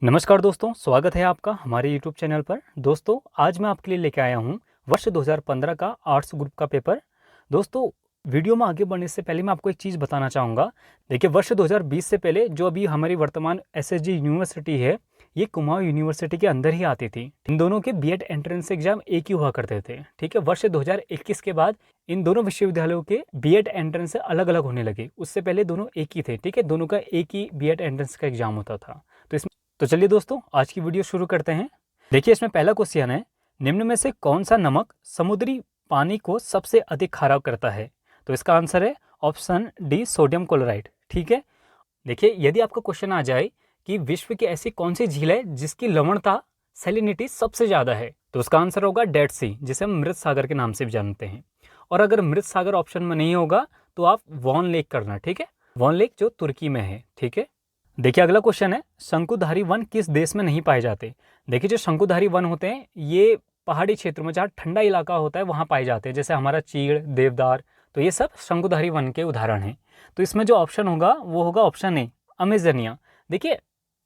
नमस्कार दोस्तों, स्वागत है आपका हमारे YouTube चैनल पर। दोस्तों, आज मैं आपके लिए लेके आया हूँ वर्ष 2015 का आर्ट्स ग्रुप का पेपर। दोस्तों, वीडियो में आगे बढ़ने से पहले मैं आपको एक चीज़ बताना चाहूँगा। देखिए, वर्ष 2020 से पहले जो अभी हमारी वर्तमान SSG यूनिवर्सिटी है, ये कुमाऊं यूनिवर्सिटी के अंदर ही आती थी। इन दोनों के बीएड एंट्रेंस एग्जाम एक ही हुआ करते थे। ठीक है, वर्ष 2021 के बाद इन दोनों विश्वविद्यालयों के बीएड एंट्रेंस अलग अलग होने लगे। उससे पहले दोनों एक ही थे। ठीक है, दोनों का एक ही बीएड एंट्रेंस का एग्जाम होता था। तो चलिए दोस्तों, आज की वीडियो शुरू करते हैं। देखिए, इसमें पहला क्वेश्चन है, निम्न में से कौन सा नमक समुद्री पानी को सबसे अधिक खारा करता है? तो इसका आंसर है ऑप्शन डी, सोडियम क्लोराइड। ठीक है, देखिए, यदि आपका क्वेश्चन आ जाए कि विश्व की ऐसी कौन सी झील है जिसकी लवणता सैलिनिटी सबसे ज़्यादा है, तो उसका आंसर होगा डेड सी, जिसे हम मृत सागर के नाम से भी जानते हैं। और अगर मृत सागर ऑप्शन में नहीं होगा तो आप वॉन लेक करना। ठीक है, वॉन लेक जो तुर्की में है। ठीक है, देखिए, अगला क्वेश्चन है, शंकुधारी वन किस देश में नहीं पाए जाते? देखिए, जो शंकुधारी वन होते हैं ये पहाड़ी क्षेत्रों में, जहाँ ठंडा इलाका होता है वहाँ पाए जाते हैं, जैसे हमारा चीड़, देवदार। तो ये सब शंकुधारी वन के उदाहरण हैं। तो इसमें जो ऑप्शन होगा वो होगा ऑप्शन ए, अमेजनिया। देखिए,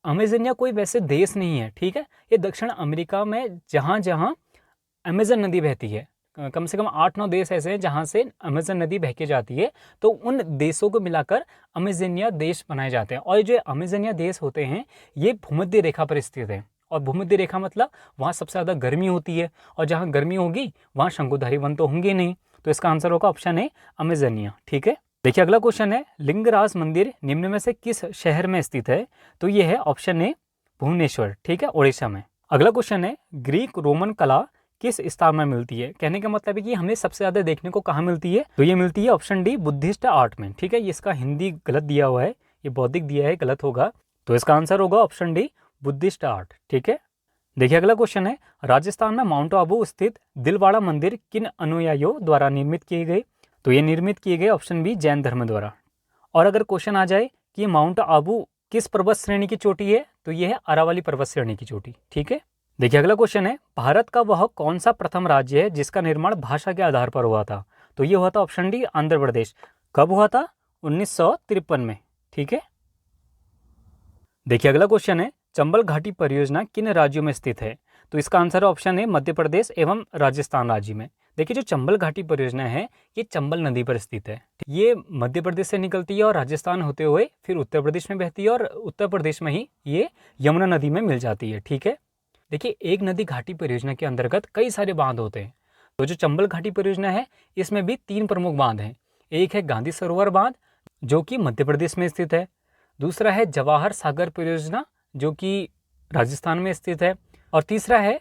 अमेजनिया कोई वैसे देश नहीं है। ठीक है, ये दक्षिण अमेरिका में जहाँ जहाँ अमेजन नदी बहती है, कम से कम 8-9 देश ऐसे हैं जहाँ से अमेजन नदी बह के जाती है। तो उन देशों को मिलाकर अमेजनिया देश बनाए जाते हैं। और जो अमेजनिया देश होते हैं ये भूमध्य रेखा पर स्थित है। और भूमध्य रेखा मतलब वहाँ सबसे ज़्यादा गर्मी होती है, और जहाँ गर्मी होगी वहाँ शंकुधारी वन तो होंगे नहीं। तो इसका आंसर होगा ऑप्शन ए, अमेजनिया। ठीक है, देखिए, अगला क्वेश्चन है, लिंगराज मंदिर निम्न में से किस शहर में स्थित है? तो ये है ऑप्शन ए, भुवनेश्वर। ठीक है, उड़ीसा में। अगला क्वेश्चन है, ग्रीक रोमन कला किस स्थान में मिलती है? कहने का मतलब है कि हमें सबसे ज्यादा देखने को कहाँ मिलती है? तो ये मिलती है ऑप्शन डी, बुद्धिस्ट आर्ट में। ठीक है, ये इसका हिंदी गलत दिया हुआ है, ये बौद्धिक दिया है, गलत होगा। तो इसका आंसर होगा ऑप्शन डी, बुद्धिस्ट आर्ट। ठीक है, देखिए, अगला क्वेश्चन है, राजस्थान में माउंट आबू स्थित दिलवाड़ा मंदिर किन अनुयायियों द्वारा निर्मित किए गए? तो ये निर्मित किए गए ऑप्शन बी, जैन धर्म द्वारा। और अगर क्वेश्चन आ जाए कि माउंट आबू किस पर्वत श्रेणी की चोटी है, तो ये है अरावली पर्वत श्रेणी की चोटी। ठीक है, देखिए, अगला क्वेश्चन है, भारत का वह कौन सा प्रथम राज्य है जिसका निर्माण भाषा के आधार पर हुआ था? तो ये हुआ था ऑप्शन डी, आंध्र प्रदेश। कब हुआ था? 1953 में। ठीक है, देखिए, अगला क्वेश्चन है, चंबल घाटी परियोजना किन राज्यों में स्थित है? तो इसका आंसर है ऑप्शन ए, मध्य प्रदेश एवं राजस्थान राज्य में। देखिए, जो चंबल घाटी परियोजना है ये चंबल नदी पर स्थित है। ये मध्य प्रदेश से निकलती है और राजस्थान होते हुए फिर उत्तर प्रदेश में बहती है, और उत्तर प्रदेश में ही ये यमुना नदी में मिल जाती है। ठीक है, देखिए, एक नदी घाटी परियोजना के अंतर्गत कई सारे बांध होते हैं। तो जो चंबल घाटी परियोजना है इसमें भी 3 प्रमुख बांध हैं। एक है गांधी सरोवर बांध, जो कि मध्य प्रदेश में स्थित है। दूसरा है जवाहर सागर परियोजना, जो कि राजस्थान में स्थित है। और तीसरा है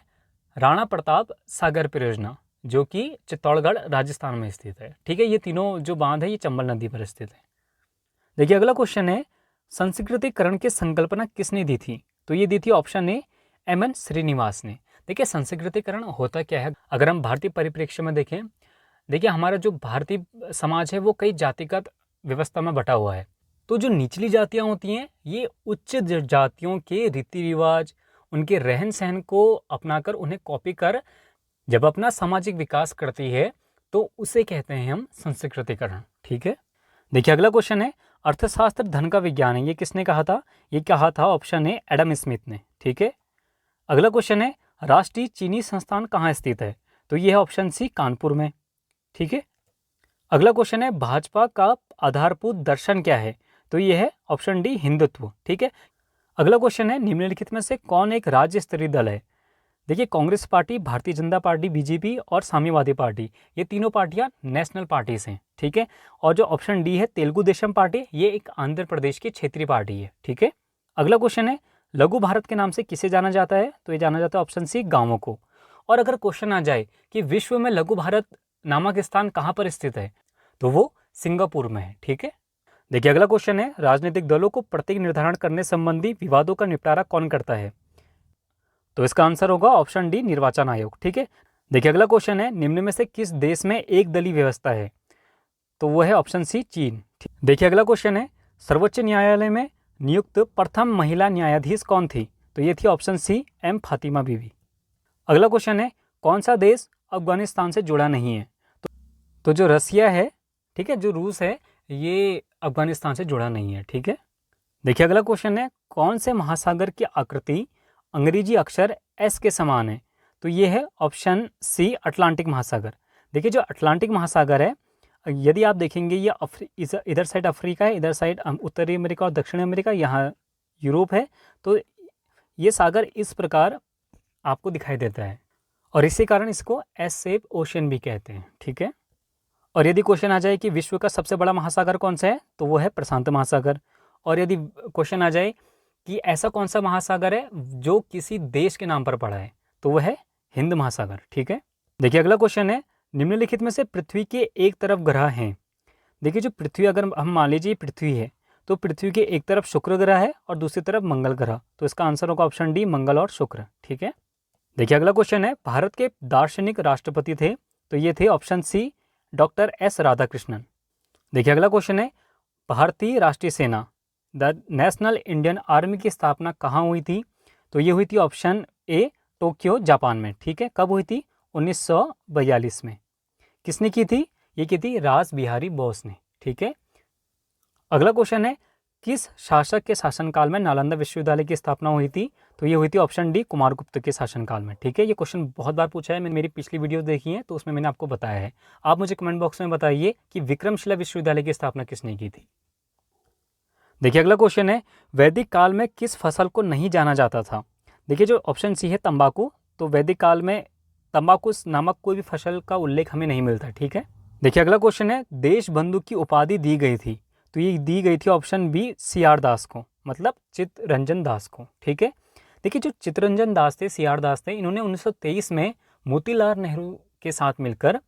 राणा प्रताप सागर परियोजना, जो कि चित्तौड़गढ़ राजस्थान में स्थित है। ठीक है, ये तीनों जो बांध है ये चंबल नदी पर स्थित है। देखिए, अगला क्वेश्चन है, संस्कृतिकरण की संकल्पना किसने दी थी? तो ये दी थी ऑप्शन ए, MN श्रीनिवास ने। देखिए, संस्कृतिकरण होता क्या है, अगर हम भारतीय परिप्रेक्ष्य में देखें, देखिए, हमारा जो भारतीय समाज है वो कई जातिगत व्यवस्था में बटा हुआ है। तो जो निचली जातियां होती हैं ये उच्च जातियों के रीति रिवाज, उनके रहन सहन को अपनाकर उन्हें कॉपी कर जब अपना सामाजिक विकास करती है तो उसे कहते हैं हम संस्कृतिकरण। ठीक है, देखिए, अगला क्वेश्चन है, अर्थशास्त्र धन का विज्ञान है, ये किसने कहा था? ये कहा था ऑप्शन ए, एडम स्मिथ ने। ठीक है, अगला क्वेश्चन है, राष्ट्रीय चीनी संस्थान कहाँ स्थित है? तो ये है ऑप्शन सी, कानपुर में। ठीक है, अगला क्वेश्चन है, भाजपा का आधारभूत दर्शन क्या है? तो ये है ऑप्शन डी, हिंदुत्व। ठीक है, अगला क्वेश्चन है, निम्नलिखित में से कौन एक राज्य स्तरीय दल है? देखिए, Congress party, Bharatiya Janata party, BJP और साम्यवादी पार्टी, ये तीनों पार्टियां नेशनल पार्टीज हैं। ठीक है, और जो ऑप्शन डी है, तेलुगु देशम पार्टी, ये एक आंध्र प्रदेश की क्षेत्रीय पार्टी है। ठीक है, अगला क्वेश्चन है, लघु भारत के नाम से किसे जाना जाता है? तो ये जाना जाता है ऑप्शन सी, गांवों को। और अगर क्वेश्चन आ जाए कि विश्व में लघु भारत नामक स्थान कहाँ पर स्थित है, तो वो सिंगापुर में है। ठीक है, देखिए, अगला क्वेश्चन है, राजनीतिक दलों को प्रतीक निर्धारण करने संबंधी विवादों का निपटारा कौन करता है? तो इसका आंसर होगा ऑप्शन डी, निर्वाचन आयोग। ठीक है, देखिए, अगला क्वेश्चन है, निम्न में से किस देश में एक दलीय व्यवस्था है? तो वो है ऑप्शन सी, चीन। देखिए, अगला क्वेश्चन है, सर्वोच्च न्यायालय में नियुक्त प्रथम महिला न्यायाधीश कौन थी? तो ये थी ऑप्शन सी, एम फातिमा बीवी। अगला क्वेश्चन है, कौन सा देश अफगानिस्तान से जुड़ा नहीं है? तो जो रसिया है, ठीक है, जो रूस है, ये अफगानिस्तान से जुड़ा नहीं है। ठीक है, देखिए अगला क्वेश्चन है, कौन से महासागर की आकृति अंग्रेजी अक्षर एस के समान है? तो ये है ऑप्शन सी, अटलांटिक महासागर। देखिए जो अटलांटिक महासागर है, यदि आप देखेंगे ये इधर साइड अफ्रीका है, इधर साइड उत्तरी अमेरिका और दक्षिण अमेरिका, यहाँ यूरोप है। तो ये सागर इस प्रकार आपको दिखाई देता है और इसी कारण इसको एस शेप ओशन भी कहते हैं। ठीक है। और यदि क्वेश्चन आ जाए कि विश्व का सबसे बड़ा महासागर कौन सा है, तो वो है प्रशांत महासागर। और यदि क्वेश्चन आ जाए कि ऐसा कौन सा महासागर है जो किसी देश के नाम पर पड़ा है, तो वह है हिंद महासागर। ठीक है। देखिए अगला क्वेश्चन है, निम्नलिखित में से पृथ्वी के एक तरफ ग्रह हैं। देखिए जो पृथ्वी, अगर हम मान लीजिए पृथ्वी है, तो पृथ्वी के एक तरफ शुक्र ग्रह है और दूसरी तरफ मंगल ग्रह, तो इसका आंसर होगा ऑप्शन डी, मंगल और शुक्र। ठीक है। देखिए अगला क्वेश्चन है, भारत के दार्शनिक राष्ट्रपति थे, तो ये थे option C, doctor S Radhakrishnan. देखिए अगला क्वेश्चन है, भारतीय राष्ट्रीय सेना द नेशनल इंडियन आर्मी की स्थापना कहाँ हुई थी? तो ये हुई थी ऑप्शन ए, टोक्यो जापान में। ठीक है। कब हुई थी? 1942 में। किसने की थी? ये की थी रास बिहारी बोस ने। ठीक है। अगला क्वेश्चन है, किस शासक के शासनकाल में नालंदा विश्वविद्यालय की स्थापना हुई थी? तो ये हुई थी ऑप्शन डी, कुमारगुप्त के शासनकाल में। ठीक है। ये क्वेश्चन बहुत बार पूछा है, मैंने मेरी पिछली वीडियो देखी है तो उसमें मैंने आपको बताया है। आप मुझे कमेंट बॉक्स में बताइए कि विक्रमशिला विश्वविद्यालय की स्थापना किसने की थी। देखिए अगला क्वेश्चन है, वैदिक काल में किस फसल को नहीं जाना जाता था? देखिए जो ऑप्शन सी है तंबाकू, तो वैदिक काल में तंबाकू नामक कोई भी फसल का उल्लेख हमें नहीं मिलता। ठीक है। देखिए अगला क्वेश्चन है, देशबंधु की उपाधि दी गई थी, तो ये दी गई थी ऑप्शन बी, सीआर दास को, मतलब चित्तरंजन दास को। ठीक है। देखिए जो चित्तरंजन दास थे, सीआर दास थे, इन्होंने 1923 में मोतीलाल नेहरू के साथ मिलकर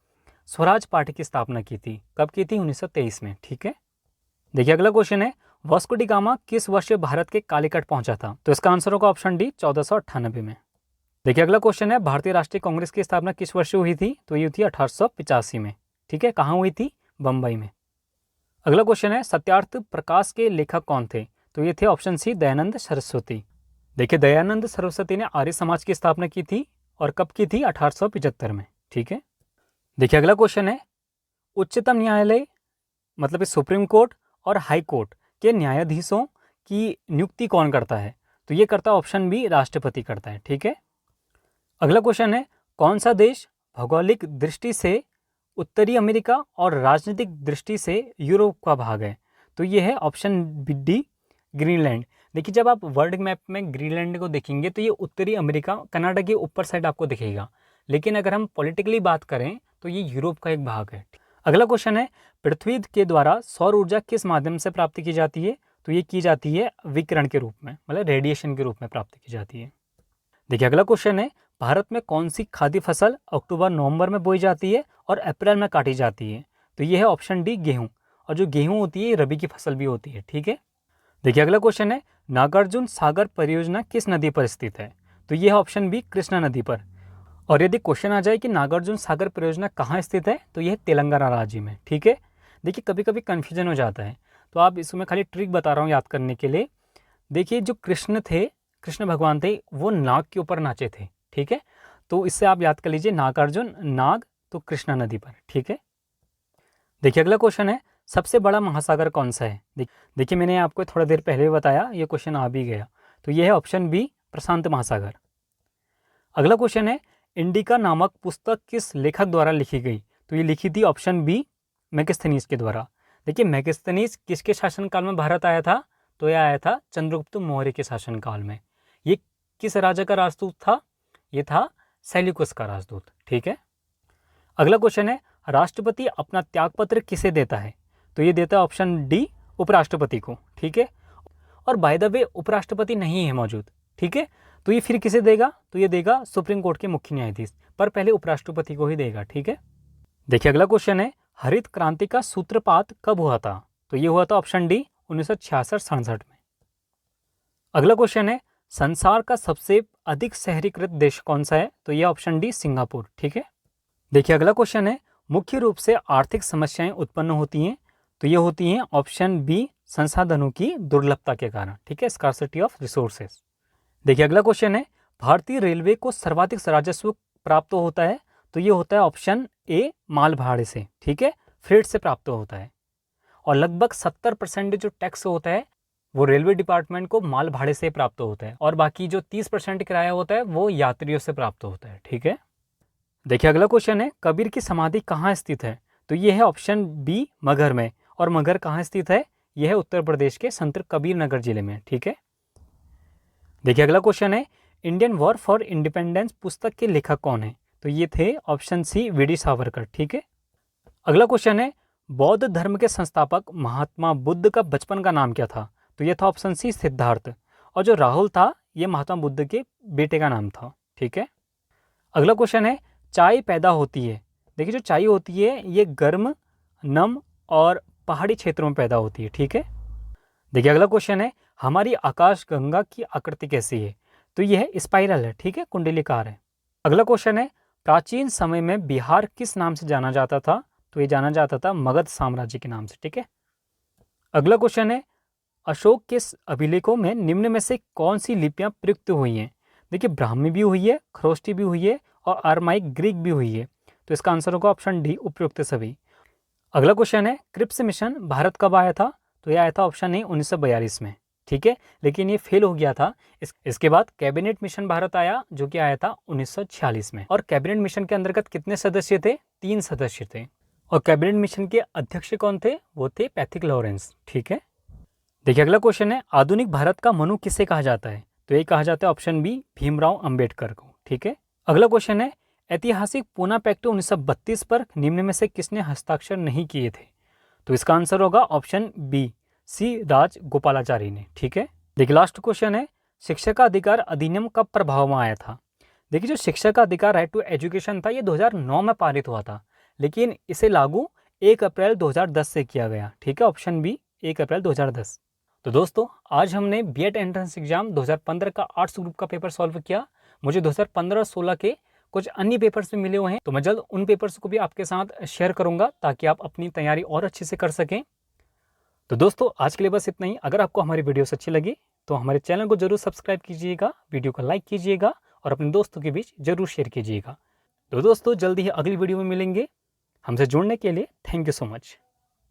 स्वराज पार्टी की स्थापना की थी। कब की थी? 1923 में। ठीक है। देखिए अगला क्वेश्चन है, वास्को डी गामा किस वर्ष भारत के कालीकट पहुंचा था? तो इसका आंसर होगा ऑप्शन डी, 1498 में। देखिए अगला क्वेश्चन है, भारतीय राष्ट्रीय कांग्रेस की स्थापना किस वर्ष हुई थी? तो ये हुई थी 1885 में। ठीक है। कहाँ हुई थी? बम्बई में। अगला क्वेश्चन है, सत्यार्थ प्रकाश के लेखक कौन थे? तो ये थे ऑप्शन सी, दयानंद सरस्वती। देखिए दयानंद सरस्वती ने आर्य समाज की स्थापना की थी और कब की थी? 1875 में। ठीक है। देखिए अगला क्वेश्चन है, उच्चतम न्यायालय मतलब सुप्रीम कोर्ट और हाई कोर्ट के न्यायाधीशों की नियुक्ति कौन करता है? तो ये करता है ऑप्शन बी, राष्ट्रपति करता है। ठीक है। अगला क्वेश्चन है, कौन सा देश भौगोलिक दृष्टि से उत्तरी अमेरिका और राजनीतिक दृष्टि से यूरोप का भाग है? तो ये है ऑप्शन डी, ग्रीनलैंड। देखिए जब आप वर्ल्ड मैप में ग्रीनलैंड को देखेंगे तो ये उत्तरी अमेरिका, कनाडा के ऊपर साइड आपको दिखेगा, लेकिन अगर हम पॉलिटिकली बात करें तो ये यूरोप का एक भाग है। अगला क्वेश्चन है, पृथ्वी के द्वारा सौर ऊर्जा किस माध्यम से प्राप्त की जाती है? तो ये की जाती है विकिरण के रूप में, मतलब रेडिएशन के रूप में प्राप्त की जाती है। देखिए अगला क्वेश्चन है, भारत में कौन सी खाद्य फसल अक्टूबर नवंबर में बोई जाती है और अप्रैल में काटी जाती है? तो ये है ऑप्शन डी, गेहूं। और जो गेहूं होती है ये रबी की फसल भी होती है। ठीक है। देखिए अगला क्वेश्चन है, नागार्जुन सागर परियोजना किस नदी पर स्थित है? तो ये है ऑप्शन बी, कृष्णा नदी पर। और यदि क्वेश्चन आ जाए कि नागार्जुन सागर परियोजना कहाँ स्थित है, तो यह तेलंगाना राज्य में। ठीक है। देखिए कभी कभी कन्फ्यूजन हो जाता है, तो आप इसमें खाली ट्रिक बता रहा हूँ याद करने के लिए। देखिए जो कृष्ण भगवान थे, वो नाग के ऊपर नाचे थे। ठीक है। तो इससे आप याद कर लीजिए, नागार्जुन, नाग, तो कृष्णा नदी पर। ठीक है। देखिए अगला क्वेश्चन है, सबसे बड़ा महासागर कौन सा है? देखिए मैंने आपको थोड़ा देर पहले बताया, ये क्वेश्चन आ भी गया, तो ये है ऑप्शन बी, प्रशांत महासागर। अगला क्वेश्चन है, इंडिका नामक पुस्तक किस लेखक द्वारा लिखी गई? तो ये लिखी थी ऑप्शन बी, मैगस्थनीज के द्वारा। देखिए मैगस्थनीज किसके शासनकाल में भारत आया था? तो यह आया था चंद्रगुप्त मौर्य के शासनकाल में। ये किस राजा का राजदूत था? ये था सेल्यूकस का राजदूत। ठीक है। अगला क्वेश्चन है, राष्ट्रपति अपना त्यागपत्र किसे देता है? तो ये देता है ऑप्शन डी, उपराष्ट्रपति को। ठीक है। और बाय द वे उपराष्ट्रपति नहीं है मौजूद। ठीक है। तो ये फिर किसे देगा? तो ये देगा सुप्रीम कोर्ट के मुख्य न्यायाधीश, पर पहले उपराष्ट्रपति को ही देगा। ठीक है। देखिए अगला क्वेश्चन है, हरित क्रांति का सूत्रपात कब हुआ था? तो ये हुआ था ऑप्शन डी, 1966-67 में। अगला क्वेश्चन है, संसार का सबसे अधिक शहरीकृत देश कौन सा है? तो ये ऑप्शन डी, सिंगापुर। ठीक है। देखिए अगला क्वेश्चन है, मुख्य रूप से आर्थिक समस्याएं उत्पन्न होती हैं, तो ये होती हैं ऑप्शन बी, संसाधनों की दुर्लभता के कारण। ठीक है, स्कार्सिटी ऑफ रिसोर्सेज। देखिए अगला क्वेश्चन है, भारतीय रेलवे को सर्वाधिक राजस्व प्राप्त होता है? तो ये होता है ऑप्शन ए, माल भाड़े से। ठीक है, फ्रेट से प्राप्त होता है। और लगभग 70% जो टैक्स होता है वो रेलवे डिपार्टमेंट को माल भाड़े से प्राप्त होता है और बाकी जो 30% किराया होता है वो यात्रियों से प्राप्त होता है। ठीक है, देखिए अगला क्वेश्चन है, कबीर की समाधि कहाँ स्थित है? तो ये है ऑप्शन बी मगहर में। और मगहर कहाँ स्थित है? यह है उत्तर प्रदेश के संत कबीर नगर जिले में। ठीक है, देखिए अगला क्वेश्चन है, इंडियन वॉर फॉर इंडिपेंडेंस पुस्तक के लेखक कौन है? तो ये थे ऑप्शन सी वी.डी. सावरकर। ठीक है, अगला क्वेश्चन है, बौद्ध धर्म के संस्थापक महात्मा बुद्ध का बचपन का नाम क्या था? तो ये था ऑप्शन सी सिद्धार्थ। और जो राहुल था ये महात्मा बुद्ध के बेटे का नाम था। ठीक है, अगला क्वेश्चन है, चाय पैदा होती है, देखिए जो चाय होती है ये गर्म, नम और पहाड़ी क्षेत्रों में पैदा होती है। ठीक है, देखिए अगला क्वेश्चन है, हमारी आकाश गंगा की आकृति कैसी है? तो यह है स्पाइरल है। ठीक है, कुंडलीकार है। अगला क्वेश्चन है, प्राचीन समय में बिहार किस नाम से जाना जाता था? तो ये जाना जाता था मगध साम्राज्य के नाम से। ठीक है, अगला क्वेश्चन है, अशोक के अभिलेखों में निम्न में से कौन सी लिपियां प्रयुक्त हुई हैं? देखिए ब्राह्मी भी हुई है, खरोष्टी भी हुई है और अरमाइक ग्रीक भी हुई है। तो इसका आंसर होगा ऑप्शन डी उपयुक्त सभी। अगला क्वेश्चन है, क्रिप्स मिशन भारत कब आया था? तो यह आया था ऑप्शन ए 1942 में। ठीक है, लेकिन ये फेल हो गया था। इसके बाद कैबिनेट मिशन भारत आया जो कि आया था 1946 में। और कैबिनेट मिशन के अंतर्गत कितने सदस्य थे? 3 सदस्य थे। और कैबिनेट मिशन के अध्यक्ष कौन थे? वो थे पैथिक लॉरेंस। ठीक है, देखिए अगला क्वेश्चन है, आधुनिक भारत का मनु किसे कहा जाता है? तो ये कहा जाता है ऑप्शन बी भीमराव अंबेडकर को। ठीक है, अगला क्वेश्चन है, ऐतिहासिक पूना पैक्ट 1932 पर निम्न में से किसने हस्ताक्षर नहीं किए थे? तो इसका आंसर होगा ऑप्शन बी सी राज गोपालाचारी ने। ठीक है, देखिए लास्ट क्वेश्चन है, शिक्षा का अधिकार अधिनियम कब प्रभाव में आया था? देखिए जो शिक्षा का अधिकार राइट टू एजुकेशन था ये 2009 में पारित हुआ था, लेकिन इसे लागू 1 अप्रैल 2010 से किया गया। ठीक है, ऑप्शन बी 1 अप्रैल 2010। तो दोस्तों आज हमने बीएड एंट्रेंस एग्जाम 2015 का आर्ट्स ग्रुप का पेपर सॉल्व किया। मुझे 2015 और 16 के कुछ अन्य पेपर्स भी मिले हुए हैं, तो मैं जल्द उन पेपर्स को भी आपके साथ शेयर करूंगा ताकि आप अपनी तैयारी और अच्छे से कर सकें। तो दोस्तों आज के लिए बस इतना ही। अगर आपको हमारी वीडियोस अच्छी लगी तो हमारे चैनल को जरूर सब्सक्राइब कीजिएगा, वीडियो को लाइक कीजिएगा और अपने दोस्तों के बीच जरूर शेयर कीजिएगा। तो दोस्तों जल्दी ही अगली वीडियो में मिलेंगे। हमसे जुड़ने के लिए थैंक यू सो मच।